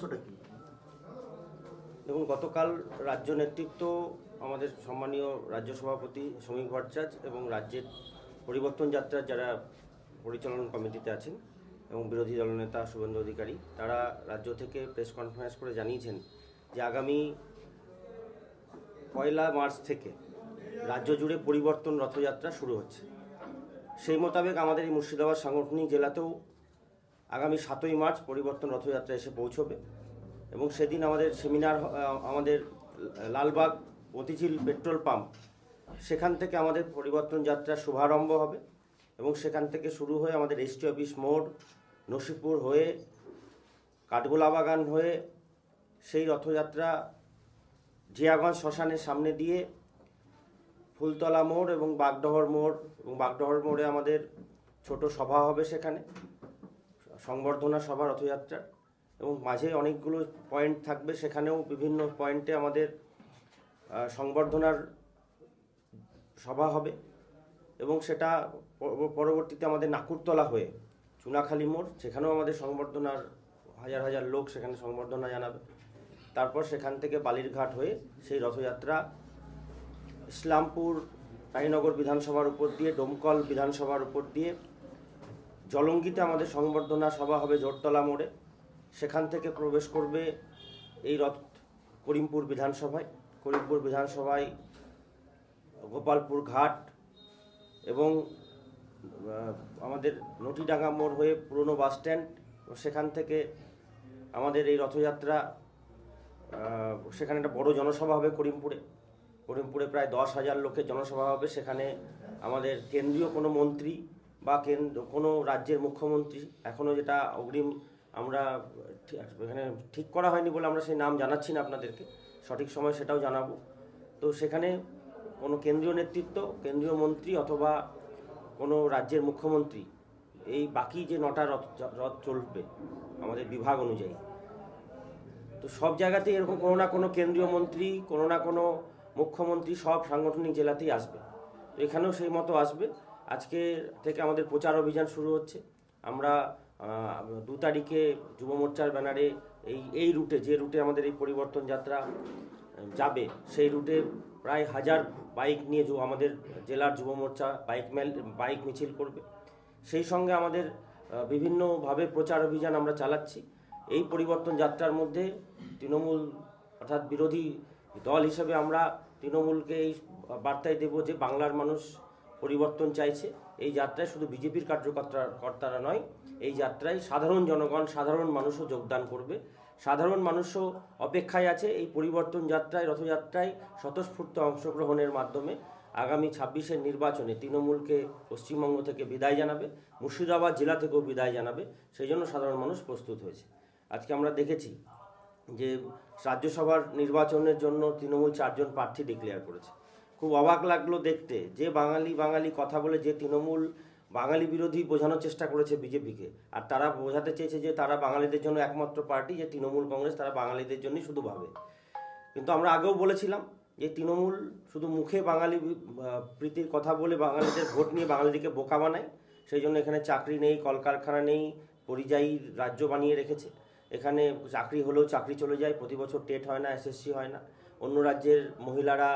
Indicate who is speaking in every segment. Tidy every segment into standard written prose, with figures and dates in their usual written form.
Speaker 1: উদ্দেশ্যটা কি?
Speaker 2: দেখুন, গতকাল রাজ্য নেতৃত্ব, আমাদের সম্মানীয় রাজ্য সভাপতি শ্রমিক ভট্টাচার্য এবং রাজ্যের পরিবর্তন যাত্রার যারা পরিচালন কমিটিতে আছেন এবং বিরোধী দলনেতা শুভেন্দু অধিকারী, তারা রাজ্য থেকে প্রেস কনফারেন্স করে জানিয়েছেন যে আগামী 1 মার্চ থেকে রাজ্য জুড়ে পরিবর্তন রথযাত্রা শুরু হচ্ছে। সেই মোতাবেক আমাদের এই মুর্শিদাবাদ সাংগঠনিক জেলাতেও আগামী 7ই মার্চ পরিবর্তন রথযাত্রা এসে পৌঁছবে এবং সেদিন আমাদের সেমিনার, আমাদের লালবাগ মতিঝিল পেট্রোল পাম্প, সেখান থেকে আমাদের পরিবর্তন যাত্রার শুভারম্ভ হবে এবং সেখান থেকে শুরু হয়ে আমাদের এসটি অফিস মোড়, নসিপুর হয়ে কাঠগোলা বাগান হয়ে সেই রথযাত্রা জিয়াগঞ্জ শ্মশানের সামনে দিয়ে ফুলতলা মোড় এবং বাগডহর মোড়ে আমাদের ছোট সভা হবে, সেখানে সংবর্ধনা সভা রথযাত্রার, এবং মাঝে অনেকগুলো পয়েন্ট থাকবে, সেখানেও বিভিন্ন পয়েন্টে আমাদের সংবর্ধনার সভা হবে এবং সেটা পরবর্তীতে আমাদের নাকুরতলা হয়ে চুনাখালী মোড়, সেখানেও আমাদের সংবর্ধনার হাজার হাজার লোক সেখানে সংবর্ধনা জানাবে। তারপর সেখান থেকে বালিরঘাট হয়ে সেই রথযাত্রা ইসলামপুর রানীনগর বিধানসভার উপর দিয়ে, ডোমকল বিধানসভার উপর দিয়ে জলঙ্গিতে আমাদের সংবর্ধনা সভা হবে জোরতলা মোড়ে। সেখান থেকে প্রবেশ করবে এই রথ করিমপুর বিধানসভায় গোপালপুর ঘাট এবং আমাদের নটিডাঙ্গা মোড় হয়ে পুরনো বাস স্ট্যান্ড। সেখান থেকে আমাদের এই রথযাত্রা, সেখানে একটা বড় জনসভা হবে করিমপুরে প্রায় 10,000 লোকের জনসভা হবে। সেখানে আমাদের কেন্দ্রীয় কোনো মন্ত্রী বা কোনো রাজ্যের মুখ্যমন্ত্রী, এখনও যেটা অগ্রিম আমরা এখানে ঠিক করা হয়নি বলে আমরা সেই নাম জানাচ্ছি না আপনাদেরকে, সঠিক সময় সেটাও জানাবো। তো সেখানে কোনো কেন্দ্রীয় নেতৃত্ব, কেন্দ্রীয় মন্ত্রী অথবা কোনো রাজ্যের মুখ্যমন্ত্রী, এই বাকি যে 9টা রথ চলবে আমাদের বিভাগ অনুযায়ী, তো সব জায়গাতেই এরকম কোনো না কোনো কেন্দ্রীয় মন্ত্রী, কোনো না কোনো মুখ্যমন্ত্রী সব সাংগঠনিক জেলাতেই আসবে। তো এখানেও সেই মতো আসবে। আজকে থেকে আমাদের প্রচার অভিযান শুরু হচ্ছে। আমরা 2 তারিখে যুব মোর্চার ব্যানারে এই রুটে, যে রুটে আমাদের এই পরিবর্তন যাত্রা যাবে, সেই রুটে প্রায় 1000 বাইক নিয়ে আমাদের জেলার যুব মোর্চা বাইক মিছিল করবে। সেই সঙ্গে আমাদের বিভিন্নভাবে প্রচার অভিযান আমরা চালাচ্ছি। এই পরিবর্তন যাত্রার মধ্যে তৃণমূল অর্থাৎ বিরোধী দল হিসেবে আমরা তৃণমূলকে এই বার্তায় দেব যে বাংলার মানুষ পরিবর্তন চাইছে। এই যাত্রায় শুধু বিজেপির কার্যকর্তারা নয়, এই যাত্রায় সাধারণ জনগণ, সাধারণ মানুষও যোগদান করবে। সাধারণ মানুষও অপেক্ষায় আছে এই পরিবর্তন যাত্রায়, রথযাত্রায় স্বতঃস্ফূর্ত অংশগ্রহণের মাধ্যমে আগামী 26-এর নির্বাচনে তৃণমূলকে পশ্চিমবঙ্গ থেকে বিদায় জানাবে, মুর্শিদাবাদ জেলা থেকেও বিদায় জানাবে। সেই জন্য সাধারণ মানুষ প্রস্তুত হয়েছে। আজকে আমরা দেখেছি যে রাজ্যসভার নির্বাচনের জন্য তৃণমূল 4 জন প্রার্থী ডিক্লেয়ার করেছে। খুব অবাক লাগলো দেখতে যে বাঙালি কথা বলে যে তৃণমূল বাঙালি বিরোধী বোঝানোর চেষ্টা করেছে বিজেপিকে, আর তারা বোঝাতে চেয়েছে যে তারা বাঙালিদের জন্য একমাত্র পার্টি, যে তৃণমূল কংগ্রেস তারা বাঙালিদের জন্যই শুধু ভাবে। কিন্তু আমরা আগেও বলেছিলাম যে তৃণমূল শুধু মুখে বাঙালি প্রীতির কথা বলে বাঙালিদের ভোট নিয়ে বাঙালিদেরকে বোকা বানায়। সেই জন্য এখানে চাকরি নেই, কলকারখানা নেই, পরিযায়ী রাজ্য বানিয়ে রেখেছে। এখানে চাকরি হলেও চাকরি চলে যায়, প্রতি বছর টেট হয় না, এসএসসি হয় না। অন্য রাজ্যের মহিলারা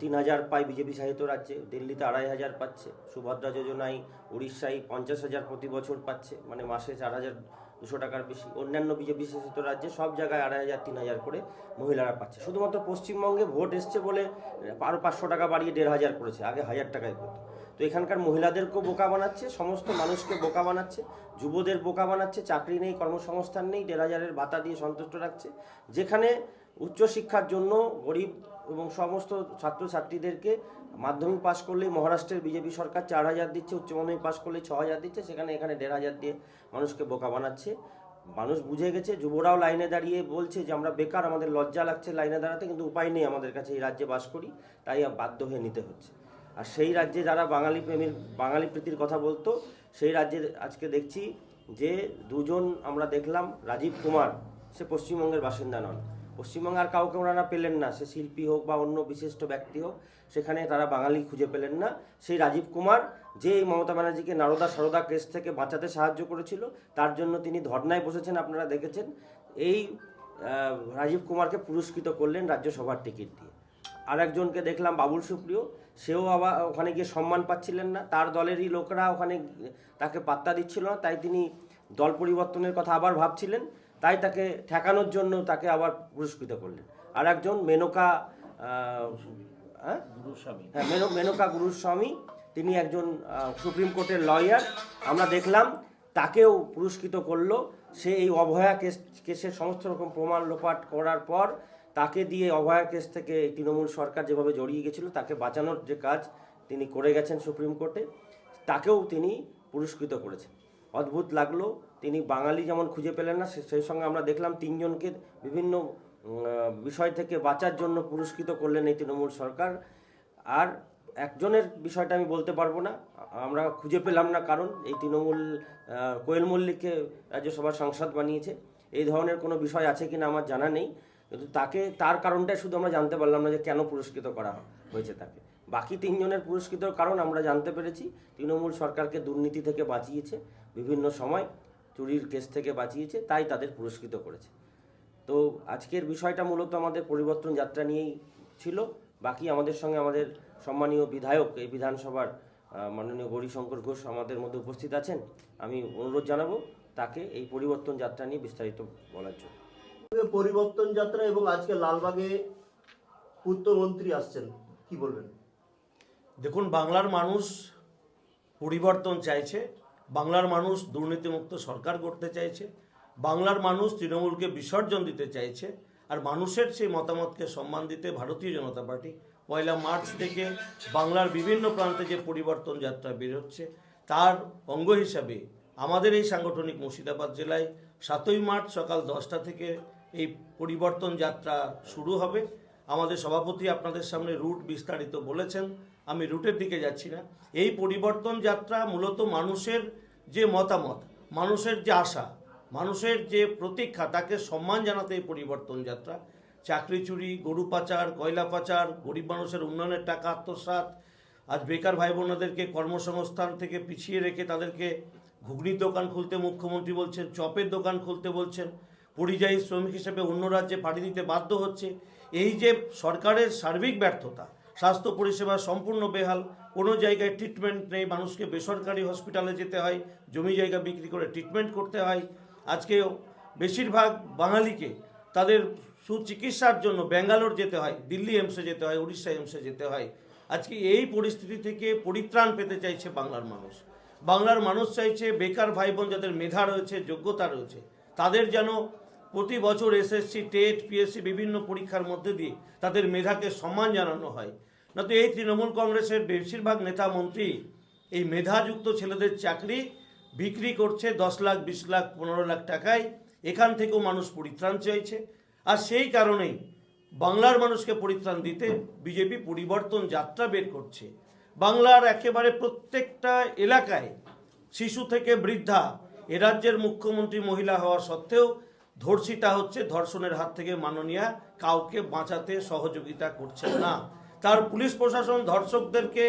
Speaker 2: 3,000 পায় বিজেপি শাসিত রাজ্যে, দিল্লিতে 2,500 পাচ্ছে। সুভদ্রা যোজনায় উড়িষ্যায় 50,000 প্রতি বছর পাচ্ছে, মানে মাসে 4,200 টাকার বেশি। অন্যান্য বিজেপি শাসিত রাজ্যে সব জায়গায় 2,500, 3,000 করে মহিলারা পাচ্ছে। শুধুমাত্র পশ্চিমবঙ্গে ভোট এসছে বলে আরও 500 টাকা বাড়িয়ে 1,500 করেছে, আগে 1,000 টাকায় করতো। তো এখানকার মহিলাদেরকেও বোকা বানাচ্ছে, সমস্ত মানুষকে বোকা বানাচ্ছে, যুবদের বোকা বানাচ্ছে। চাকরি নেই, কর্মসংস্থান নেই, 1,500-এর ভাতা দিয়ে সন্তুষ্ট রাখছে। যেখানে উচ্চশিক্ষার জন্য গরিব এবং সমস্ত ছাত্রছাত্রীদেরকে মাধ্যমিক পাশ করলেই মহারাষ্ট্রের বিজেপি সরকার 4,000 দিচ্ছে, উচ্চ মাধ্যমিক পাশ করলেই 6,000 দিচ্ছে, সেখানে এখানে 1,500 দিয়ে মানুষকে বোকা বানাচ্ছে। মানুষ বুঝে গেছে, যুবরাও লাইনে দাঁড়িয়ে বলছে যে আমরা বেকার, আমাদের লজ্জা লাগছে লাইনে দাঁড়াতে, কিন্তু উপায় নেই আমাদের কাছে, এই রাজ্যে বাস করি, তাই বাধ্য হয়ে নিতে হচ্ছে। আর সেই রাজ্যে যারা বাঙালি প্রীতির কথা বলতো, সেই রাজ্যে আজকে দেখছি যে 2 জন আমরা দেখলাম। রাজীব কুমার, সে পশ্চিমবঙ্গের বাসিন্দা নন, পশ্চিমবঙ্গে আর কাউকে ওনারা পেলেন না, সে শিল্পী হোক বা অন্য বিশিষ্ট ব্যক্তি হোক, সেখানে তারা বাঙালি খুঁজে পেলেন না। সেই রাজীব কুমার, যে মমতা ব্যানার্জিকে নারদা সারদা কেস থেকে বাঁচাতে সাহায্য করেছিল, তার জন্য তিনি ধর্নায় বসেছেন, আপনারা দেখেছেন। এই রাজীব কুমারকে পুরস্কৃত করলেন রাজ্যসভার টিকিট দিয়ে। আর একজনকে দেখলাম বাবুল সুপ্রিয়, সেও আবার ওখানে গিয়ে সম্মান পাচ্ছিলেন না, তার দলেরই লোকরা ওখানে তাকে পাত্তা দিচ্ছিল না, তাই তিনি দল পরিবর্তনের কথা আবার ভাবছিলেন, তাই তাকে ঠেকানোর জন্য তাকে আবার পুরস্কৃত করলেন। আর একজন মেনকা মেনকা গুরুস্বামী, তিনি একজন সুপ্রিম কোর্টের লয়ার, আমরা দেখলাম তাকেও পুরস্কৃত করলো। সে এই অভয়া কেসের সমস্ত রকম প্রমাণ লোপাট করার পর তাকে দিয়ে অভয়া কেস থেকে তৃণমূল সরকার যেভাবে জড়িয়ে গেছিল তাকে বাঁচানোর যে কাজ তিনি করে গেছেন সুপ্রিম কোর্টে, তাকেও তিনি পুরস্কৃত করেছেন। অদ্ভুত লাগলো, তিনি বাঙালি যেমন খুঁজে পেলেন না, সেই সঙ্গে আমরা দেখলাম 3 জনকে বিভিন্ন বিষয় থেকে বাঁচার জন্য পুরস্কৃত করলেন এই তৃণমূল সরকার। আর একজনের বিষয়টা আমি বলতে পারবো না, আমরা খুঁজে পেলাম না, কারণ এই তৃণমূল কোয়েল মল্লিককে রাজ্যসভার সাংসদ বানিয়েছে। এই ধরনের কোনো বিষয় আছে কিনা আমার জানা নেই, কিন্তু তার কারণটাই শুধু আমরা জানতে পারলাম না যে কেন পুরস্কৃত করা হয়েছে তাকে। বাকি 3 জনের পুরস্কৃতর কারণ আমরা জানতে পেরেছি, তৃণমূল সরকারকে দুর্নীতি থেকে বাঁচিয়েছে, বিভিন্ন সময় চুরির কেস থেকে বাঁচিয়েছে, তাই তাদের পুরস্কৃত করেছে। তো আজকের বিষয়টা মূলত আমাদের পরিবর্তন যাত্রা নিয়েই ছিল। বাকি আমাদের সঙ্গে আমাদের সম্মানীয় বিধায়ক, এই বিধানসভার মাননীয় গৌরীশঙ্কর ঘোষ আমাদের মধ্যে উপস্থিত আছেন। আমি অনুরোধ জানাবো তাকে এই পরিবর্তন যাত্রা নিয়ে বিস্তারিত বলার জন্য।
Speaker 1: পরিবর্তন যাত্রা এবং আজকে লালবাগে পূর্তমন্ত্রী আসছেন, কি বলবেন?
Speaker 3: দেখুন, বাংলার মানুষ পরিবর্তন চাইছে, বাংলার মানুষ দুর্নীতিমুক্ত সরকার করতে চাইছে, বাংলার মানুষ তৃণমূলকে বিসর্জন দিতে চাইছে। আর মানুষের সেই মতামতকে সম্মান দিতে ভারতীয় জনতা পার্টি 1 মার্চ থেকে বাংলার বিভিন্ন প্রান্তে যে পরিবর্তন যাত্রা বেরোচ্ছে তার অঙ্গ হিসাবে আমাদের এই সাংগঠনিক মুর্শিদাবাদ জেলায় 7ই মার্চ সকাল 10টা থেকে এই পরিবর্তন যাত্রা শুরু হবে। আমাদের সভাপতি আপনাদের সামনে রুট বিস্তারিত বলেছেন, আমি রুটের দিকে যাচ্ছি না। এই পরিবর্তন যাত্রা মূলত মানুষের যে মতামত, মানুষের যে আশা, মানুষের যে প্রতীক্ষা, তাকে সম্মান জানাতে এই পরিবর্তন যাত্রা। চাকরি চুরি, গরু পাচার, কয়লা পাচার, গরিব মানুষের উন্নয়নের টাকা আত্মসাৎ, আজ বেকার ভাই বোনদেরকে কর্মসংস্থান থেকে পিছিয়ে রেখে তাদেরকে ঘুগনির দোকান খুলতে মুখ্যমন্ত্রী বলছেন, চপের দোকান খুলতে বলছেন, পরিযায়ী শ্রমিক হিসেবে অন্য রাজ্যে পাড়ি দিতে বাধ্য হচ্ছে। এই যে সরকারের সার্বিক ব্যর্থতা, স্বাস্থ্য পরিষেবা সম্পূর্ণ বেহাল, কোনো জায়গায় ট্রিটমেন্ট নেই, মানুষকে বেসরকারি হসপিটালে যেতে হয়, জমি জায়গা বিক্রি করে ট্রিটমেন্ট করতে হয়। আজকে বেশিরভাগ বাঙালিকে তাদের সুচিকিৎসার জন্য ব্যাঙ্গালোর যেতে হয়, দিল্লি এমসে যেতে হয়, উড়িষ্যা এমসে যেতে হয়। আজকে এই পরিস্থিতি থেকে পরিত্রাণ পেতে চাইছে বাংলার মানুষ। বাংলার মানুষ চাইছে বেকার ভাই বোন যাদের মেধা রয়েছে, যোগ্যতা রয়েছে, তাদের যেন প্রতি বছর এসএসসি, টেট, পিএসসি বিভিন্ন পরীক্ষার মধ্যে দিয়ে তাদের মেধাকে সম্মান জানানো হয়। না তো এই তৃণমূল কংগ্রেসের বেশিরভাগ নেতা মন্ত্রী এই মেধাযুক্ত ছেলেদের চাকরি বিক্রি করছে 10 লাখ, 20 লাখ, 15 লাখ টাকায়। এখান থেকেও মানুষ পরিত্রাণ চাইছে। আর সেই কারণেই বাংলার মানুষকে পরিত্রাণ দিতে বিজেপি পরিবর্তন যাত্রা বের করছে। বাংলার একেবারে প্রত্যেকটা এলাকায় শিশু থেকে বৃদ্ধা, এ রাজ্যের মুখ্যমন্ত্রী মহিলা হওয়া সত্ত্বেও ধর্ষিতা হচ্ছে, ধর্ষণের হাত থেকে মাননীয়া কাউকে বাঁচাতে সহযোগিতা করছেন না। তার পুলিশ প্রশাসন ধর্ষকদেরকে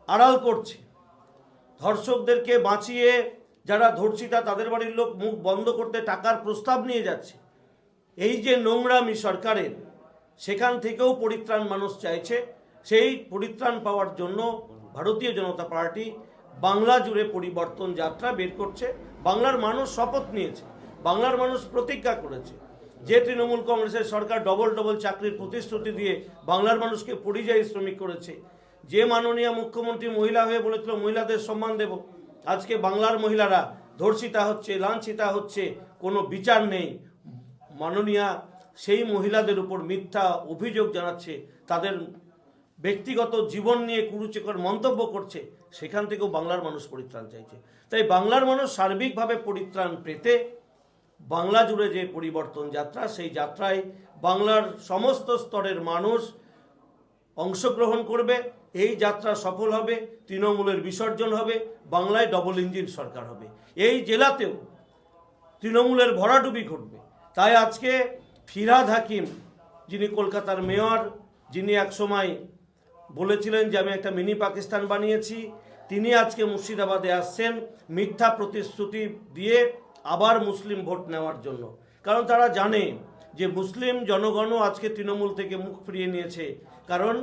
Speaker 3: আড়াল করছে, ধর্ষকদেরকে বাঁচিয়ে যারা ধর্ষিতা তাদের বাড়ির লোক মুখ বন্ধ করতে টাকার প্রস্তাব নিয়ে যাচ্ছে। এই যে নোংরামি সরকারের, সেখান থেকেও পরিত্রাণ মানুষ চাইছে। সেই পরিত্রাণ পাওয়ার জন্য ভারতীয় জনতা পার্টি বাংলা জুড়ে পরিবর্তন যাত্রা বের করছে। বাংলার মানুষ শপথ নিয়েছে, বাংলার মানুষ প্রতিজ্ঞা করেছে। যে তৃণমূল কংগ্রেসের সরকার ডবল ডবল চাকরির প্রতিশ্রুতি দিয়ে বাংলার মানুষকে পরিযায়ী শ্রমিক করেছে, যে মাননীয় মুখ্যমন্ত্রী মহিলা হয়ে বলেছিল মহিলাদের সম্মান দেব, আজকে বাংলার মহিলারা ধর্ষিতা হচ্ছে, লাঞ্ছিতা হচ্ছে, কোনো বিচার নেই। মাননীয়া সেই মহিলাদের উপর মিথ্যা অভিযোগ জানাচ্ছে, তাদের ব্যক্তিগত জীবন নিয়ে কুরুচিকর মন্তব্য করছে। সেখান থেকেও বাংলার মানুষ পরিত্রাণ চাইছে। তাই বাংলার মানুষ সার্বিকভাবে পরিত্রাণ পেতে বাংলা জুড়ে যে পরিবর্তন যাত্রা, সেই যাত্রায় বাংলার সমস্ত স্তরের মানুষ অংশগ্রহণ করবে। এই যাত্রা সফল হবে, তৃণমূলের বিসর্জন হবে, বাংলায় ডবল ইঞ্জিন সরকার হবে। এই জেলাতেও তৃণমূলের ভরাডুবি ঘটবে। তাই আজকে ফিরহাদ হাকিম, যিনি কলকাতার মেয়র, যিনি একসময় বলেছিলেন যে আমি একটা মিনি পাকিস্তান বানিয়েছি, তিনি আজকে মুর্শিদাবাদে আসছেন মিথ্যা প্রতিশ্রুতি দিয়ে আবার মুসলিম ভোট নেওয়ার জন্য। কারণ তারা জানে যে মুসলিম জনগণও আজকে তৃণমূল থেকে মুখ ফিরিয়ে নিয়েছে, কারণ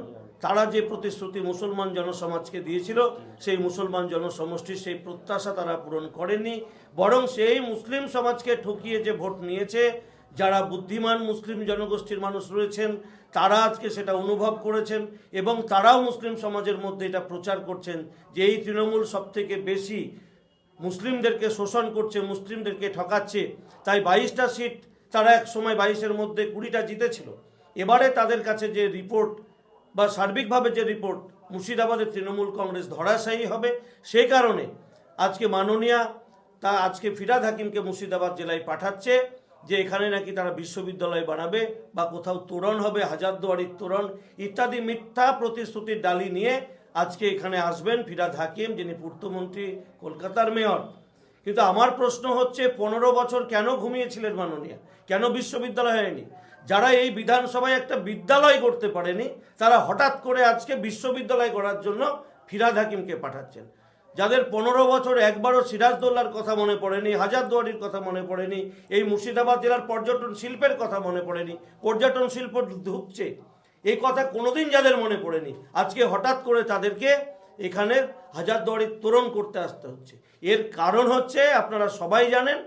Speaker 3: তারা যে প্রতিশ্রুতি মুসলমান জনসমাজকে দিয়েছিল সেই মুসলমান জনসমষ্টির সেই প্রত্যাশা তারা পূরণ করেনি, বরং সেই মুসলিম সমাজকে ঠকিয়ে যে ভোট নিয়েছে, যারা বুদ্ধিমান মুসলিম জনগোষ্ঠীর মানুষ রয়েছেন তারা আজকে সেটা অনুভব করেছেন এবং তারাও মুসলিম সমাজের মধ্যে এটা প্রচার করছেন যে এই তৃণমূল সবথেকে বেশি মুসলিমদেরকে শোষণ করছে, মুসলিমদেরকে ঠকাচ্ছে। তাই 22টা সিট তারা এক সময় 22-এর মধ্যে 20টা জিতেছিল। এবারে তাদের কাছে যে রিপোর্ট বা সার্বিকভাবে যে রিপোর্ট, মুর্শিদাবাদের তৃণমূল কংগ্রেস ধরাশায়ী হবে, সেই কারণে আজকে মাননীয়া আজকে ফিরহাদ হাকিমকে মুর্শিদাবাদ জেলায় পাঠাচ্ছে যে এখানে নাকি তারা বিশ্ববিদ্যালয় বানাবে বা কোথাও তোরণ হবে, হাজারদুয়ারির তোরণ ইত্যাদি মিথ্যা প্রতিশ্রুতির ডালি নিয়ে আজকে এখানে আসবেন ফিরহাদ হাকিম, যিনি পূর্তমন্ত্রী, কলকাতার মেয়র। কিন্তু আমার প্রশ্ন হচ্ছে 15 বছর কেন ঘুমিয়েছিলেন মাননীয়া, কেন বিশ্ববিদ্যালয় হয়নি? যারা এই বিধানসভায় একটা বিদ্যালয় করতে পারেনি তারা হঠাৎ করে আজকে বিশ্ববিদ্যালয় করার জন্য ফিরহাদ হাকিমকে পাঠাচ্ছেন। যাদের 15 বছর একবারও সিরাজদৌল্লার কথা মনে পড়েনি, হাজারদুয়ারির কথা মনে পড়েনি, এই মুর্শিদাবাদ জেলার পর্যটন শিল্পের কথা মনে পড়েনি, পর্যটন শিল্প ঢুকছে এই কথা কোনোদিন যাদের মনে পড়েনি, আজকে হঠাৎ করে তাদেরকে এখানে হাজারদুয়ারির তোরণ করতে আসতে হচ্ছে। এর কারণ হচ্ছে আপনারা সবাই জানেন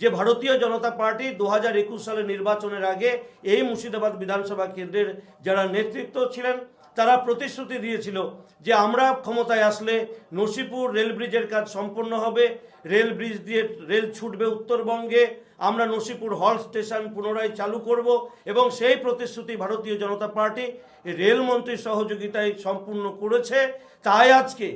Speaker 3: যে ভারতীয় জনতা পার্টি 2021 সালের নির্বাচনের আগে এই মুর্শিদাবাদ বিধানসভা কেন্দ্রের যারা নেতৃত্ব ছিলেন তারা প্রতিশ্রুতি দিয়েছিল যে আমরা ক্ষমতায় আসলে নসিপুর রেল ব্রিজের কাজ সম্পন্ন হবে, রেল ব্রিজ দিয়ে রেল ছুটবে উত্তরবঙ্গে, আমরা নসিপুর হল স্টেশন পুনরায় চালু করব এবং সেই প্রতিশ্রুতি ভারতীয় জনতা পার্টি রেলমন্ত্রীর সহযোগিতায় সম্পূর্ণ করেছে। তাই আজকে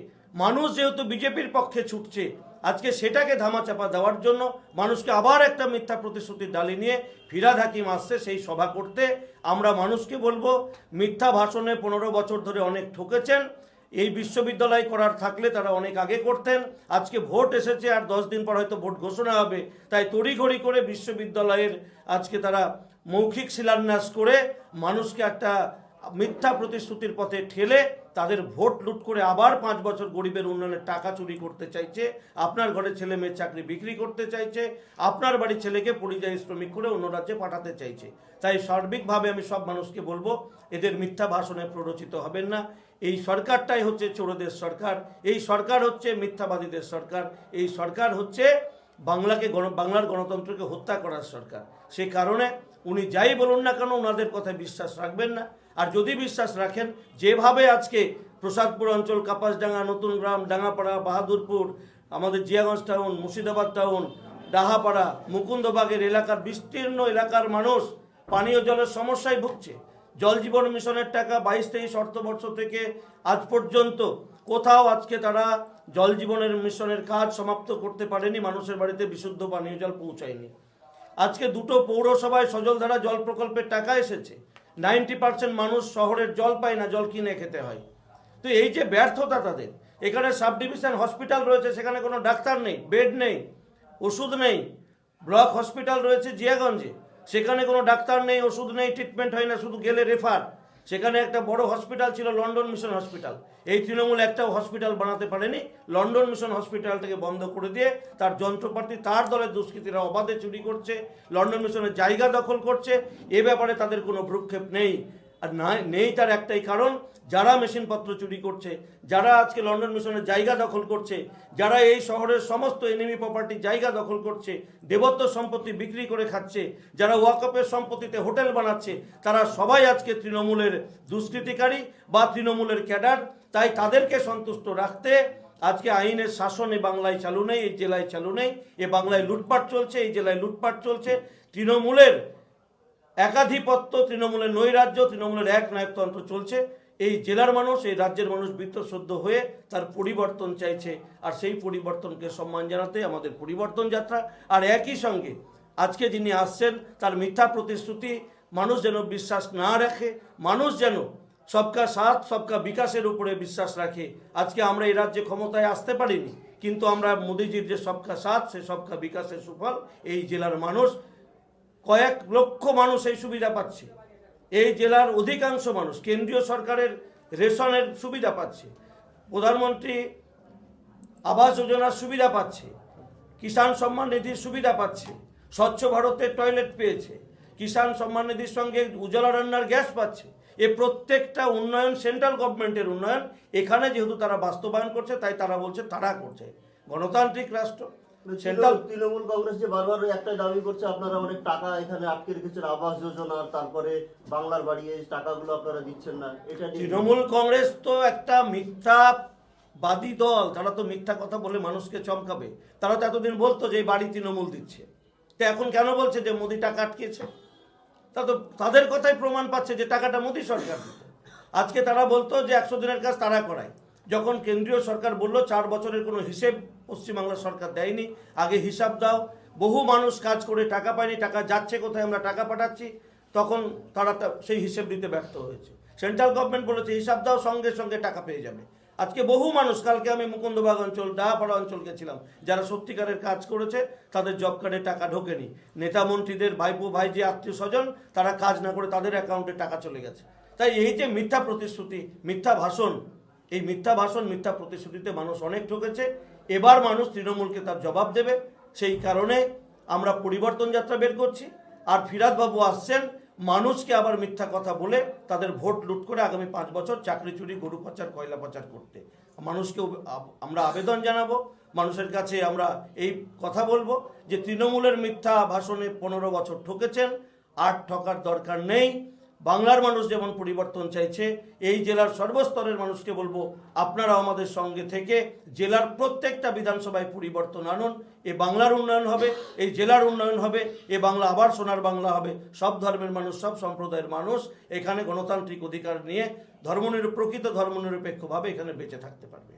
Speaker 3: মানুষ যেহেতু বিজেপির পক্ষে ছুটছে, আজকে সেটাকে ধামাচাপা দেওয়ার জন্য মানুষকে আবার একটা মিথ্যা প্রতিশ্রুতির ডালি নিয়ে ফিরহাদ হাকিম আসছে সেই সভা করতে। আমরা মানুষকে বলবো, মিথ্যা ভাষণে 15 বছর ধরে অনেক ঠকেছেন, এই বিশ্ববিদ্যালয় করার থাকলে তারা অনেক আগে করতেন। আজকে ভোট এসেছে, আর 10 দিন পর হয়তো ভোট ঘোষণা হবে, তাই তড়িঘড়ি করে বিশ্ববিদ্যালয়ের আজকে তারা মৌখিক শিলান্যাস করে মানুষকে একটা মিথ্যা প্রতিশ্রুতির পথে ঠেলে তাদের ভোট লুট করে আবার 5 বছর গরিবের উন্নয়নের টাকা চুরি করতে চাইছে, আপনার ঘরে ছেলে মেয়ের চাকরি বিক্রি করতে চাইছে, আপনার বাড়ির ছেলেকে পরিযায়ী শ্রমিক করে অন্য রাজ্যে পাঠাতে চাইছে। তাই সার্বিকভাবে আমি সব মানুষকে বলবো, এদের মিথ্যা ভাষণে প্ররোচিত হবেন না। এই সরকারটাই হচ্ছে চোরদের সরকার, এই সরকার হচ্ছে মিথ্যাবাদীদের সরকার, এই সরকার হচ্ছে বাংলার গণতন্ত্রকে হত্যা করার সরকার। সেই কারণে উনি যাই বলুন না কেন ওনাদের কথায় বিশ্বাস রাখবেন না। আর যদি বিশ্বাস রাখেন, যেভাবে আজকে প্রসাদপুর অঞ্চল, কাপাসডাঙ্গা, নতুন গ্রাম, ডাঙ্গাপাড়া, বাহাদুরপুর, আমাদের জিয়াগঞ্জ টাউন, মুর্শিদাবাদ টাউন, ডাহাপাড়া, মুকুন্দবাগের এলাকার বিস্তীর্ণ এলাকার মানুষ পানীয় জলের সমস্যায় ভুগছে। জল জীবন মিশনের টাকা 22-23 অর্থবর্ষ থেকে আজ পর্যন্ত কোথাও আজকে তারা জল জীবনের মিশনের কাজ সমাপ্ত করতে পারেনি, মানুষের বাড়িতে বিশুদ্ধ পানীয় জল পৌঁছায়নি। আজকে 2টো পৌরসভায় সজলধারা জল প্রকল্পের টাকা এসেছে, 90% মানুষ শহরের জল পায় না, জল কিনে খেতে হয়। তো এই যে ব্যর্থতা তাদের, এখানে সাব ডিভিশন হসপিটাল রয়েছে, সেখানে কোনো ডাক্তার নেই, বেড নেই, ওষুধ নেই। ব্লক হসপিটাল রয়েছে জিয়াগঞ্জে, সেখানে কোনো ডাক্তার নেই, ওষুধ নেই, ট্রিটমেন্ট হয় না, শুধু গেলে রেফার। সেখানে একটা বড় হসপিটাল ছিল লন্ডন মিশন হসপিটাল, এই তৃণমূল একটাও হসপিটাল বানাতে পারেনি, লন্ডন মিশন হসপিটালটাকে বন্ধ করে দিয়ে তার যন্ত্রপাতি তার দলের দুষ্কৃতীরা অবাধে চুরি করছে, লন্ডন মিশনের জায়গা দখল করছে। এ ব্যাপারে তাদের কোনো ভ্রুক্ষেপ নেই। আর নেই তার একটাই কারণ, যারা মেশিনপত্র চুরি করছে, যারা আজকে লন্ডন মিশনের জায়গা দখল করছে, যারা এই শহরের সমস্ত এনিমি প্রপার্টি জায়গা দখল করছে, দেবত্ব সম্পত্তি বিক্রি করে খাচ্ছে, যারা ওয়াকফের সম্পত্তিতে হোটেল বানাচ্ছে, তারা সবাই আজকে তৃণমূলের দুষ্কৃতিকারী বা তৃণমূলের ক্যাডার। তাই তাদেরকে সন্তুষ্ট রাখতে আজকে আইনের শাসন এ বাংলায় চালু নেই, এই জেলায় চালু নেই। এ বাংলায় লুটপাট চলছে, এই জেলায় লুটপাট চলছে। তৃণমূলের একাধিপত্য, তৃণমূলের নৈরাজ্য, তৃণমূলের এক নায়কতন্ত্র চলছে। এই জেলার মানুষ, এই রাজ্যের মানুষ বীতশ্রদ্ধ হয়ে তার পরিবর্তন চাইছে, আর সেই পরিবর্তনকে সম্মান জানাতে আমাদের পরিবর্তন যাত্রা। আর একই সঙ্গে আজকে যিনি আসছেন তার মিথ্যা প্রতিশ্রুতি মানুষ যেন বিশ্বাস না রাখে, মানুষ যেন সবকা সাথ সবকা বিকাশের উপরে বিশ্বাস রাখে। আজকে আমরা এই রাজ্যে ক্ষমতায় আসতে পারিনি, কিন্তু আমরা মোদিজির যে সবকা সাথ, সে সবকা বিকাশের সুফল এই জেলার মানুষ, কয়েক লক্ষ মানুষ এই সুবিধা পাচ্ছে। এই জেলার অধিকাংশ মানুষ কেন্দ্রীয় সরকারের রেশনের সুবিধা পাচ্ছে, প্রধানমন্ত্রী আবাস যোজনার সুবিধা পাচ্ছে, কিষাণ সম্মান নিধির সুবিধা পাচ্ছে। স্বচ্ছ ভারতের টয়লেট পেয়েছে, কিষাণ সম্মান নিধির সঙ্গে উজ্জ্বলা রান্নার গ্যাস পাচ্ছে। এ প্রত্যেকটা উন্নয়ন সেন্ট্রাল গভর্নমেন্টের উন্নয়ন, এখানে যেহেতু তারা বাস্তবায়ন করছে তাই তারা বলছে তারা করছে। গণতান্ত্রিক রাষ্ট্র সেন্ট্রাল
Speaker 1: তৃণমূল কংগ্রেস যে বারবার ওই একটাই দাবি করছে, আপনারা অনেক টাকা এখানে আটকে রেখেছেন আবাস যোজনা, তারপরে বাংলার বাড়ি, এই টাকাগুলো আপনারা দিচ্ছেন না, এটা নিয়ে-
Speaker 3: তৃণমূল কংগ্রেস তো একটা মিথ্যাবাদী দল, তারা তো মিথ্যা কথা বলে মানুষকে চমকাবে। তারা তো এতদিন বলতো যে এই বাড়ি তৃণমূল দিচ্ছে, তো এখন কেন বলছে যে মোদি টাকা আটকেছে? তা তো তাদের কথাই প্রমাণ পাচ্ছে যে টাকাটা মোদি সরকার দিত। আজকে তারা বলতো যে 100 দিনের কাজ তারা করায়, যখন কেন্দ্রীয় সরকার বলল 4 বছরের কোনো হিসেব পশ্চিমবাংলার সরকার দেয়নি, আগে হিসাব দাও। বহু মানুষ কাজ করে টাকা পায়নি, টাকা যাচ্ছে কোথায়, আমরা টাকা পাঠাচ্ছি, তখন তারা সেই হিসেব দিতে ব্যর্থ হয়েছে। সেন্ট্রাল গভর্নমেন্ট বলেছে হিসাব দাও, সঙ্গে সঙ্গে টাকা পেয়ে যাবে। আজকে বহু মানুষ, কালকে আমি মুকুন্দবাগ অঞ্চল, ডাহাপাড়া অঞ্চল গেছিলাম, যারা সত্যিকারের কাজ করেছে তাদের জব কার্ডে টাকা ঢোকেনি। নেতা মন্ত্রীদের ভাইপো ভাই যে আত্মীয় স্বজন, তারা কাজ না করে তাদের অ্যাকাউন্টে টাকা চলে গেছে। তাই এই যে মিথ্যা প্রতিশ্রুতি, মিথ্যা ভাষণ, এই মিথ্যা ভাষণ, মিথ্যা প্রতিশ্রুতিতে মানুষ অনেক ঠকেছে। এবার মানুষ তৃণমূলকে তার জবাব দেবে। সেই কারণে আমরা পরিবর্তন যাত্রা বের করছি। আর ফিরাদ বাবু আসছেন মানুষকে আবার মিথ্যা কথা বলে তাদের ভোট লুট করে আগামী 5 বছর চাকরি চুরি, গরু পাচার, কয়লা পাচার করতে। মানুষকে আমরা আবেদন জানাবো, মানুষের কাছে আমরা এই কথা বলবো যে তৃণমূলের মিথ্যা ভাষণে 15 বছর ঠকেছেন, আর ঠকার দরকার নেই। বাংলার মানুষ যেমন পরিবর্তন চাইছে, এই জেলার সর্বস্তরের মানুষকে বলবো আপনারা আমাদের সঙ্গে থেকে জেলার প্রত্যেকটা বিধানসভায় পরিবর্তন আনুন। এ বাংলার উন্নয়ন হবে, এই জেলার উন্নয়ন হবে, এ বাংলা আবার সোনার বাংলা হবে। সব ধর্মের মানুষ, সব সম্প্রদায়ের মানুষ এখানে গণতান্ত্রিক অধিকার নিয়ে প্রকৃত ধর্মনিরপেক্ষভাবে এখানে বেঁচে থাকতে পারবে।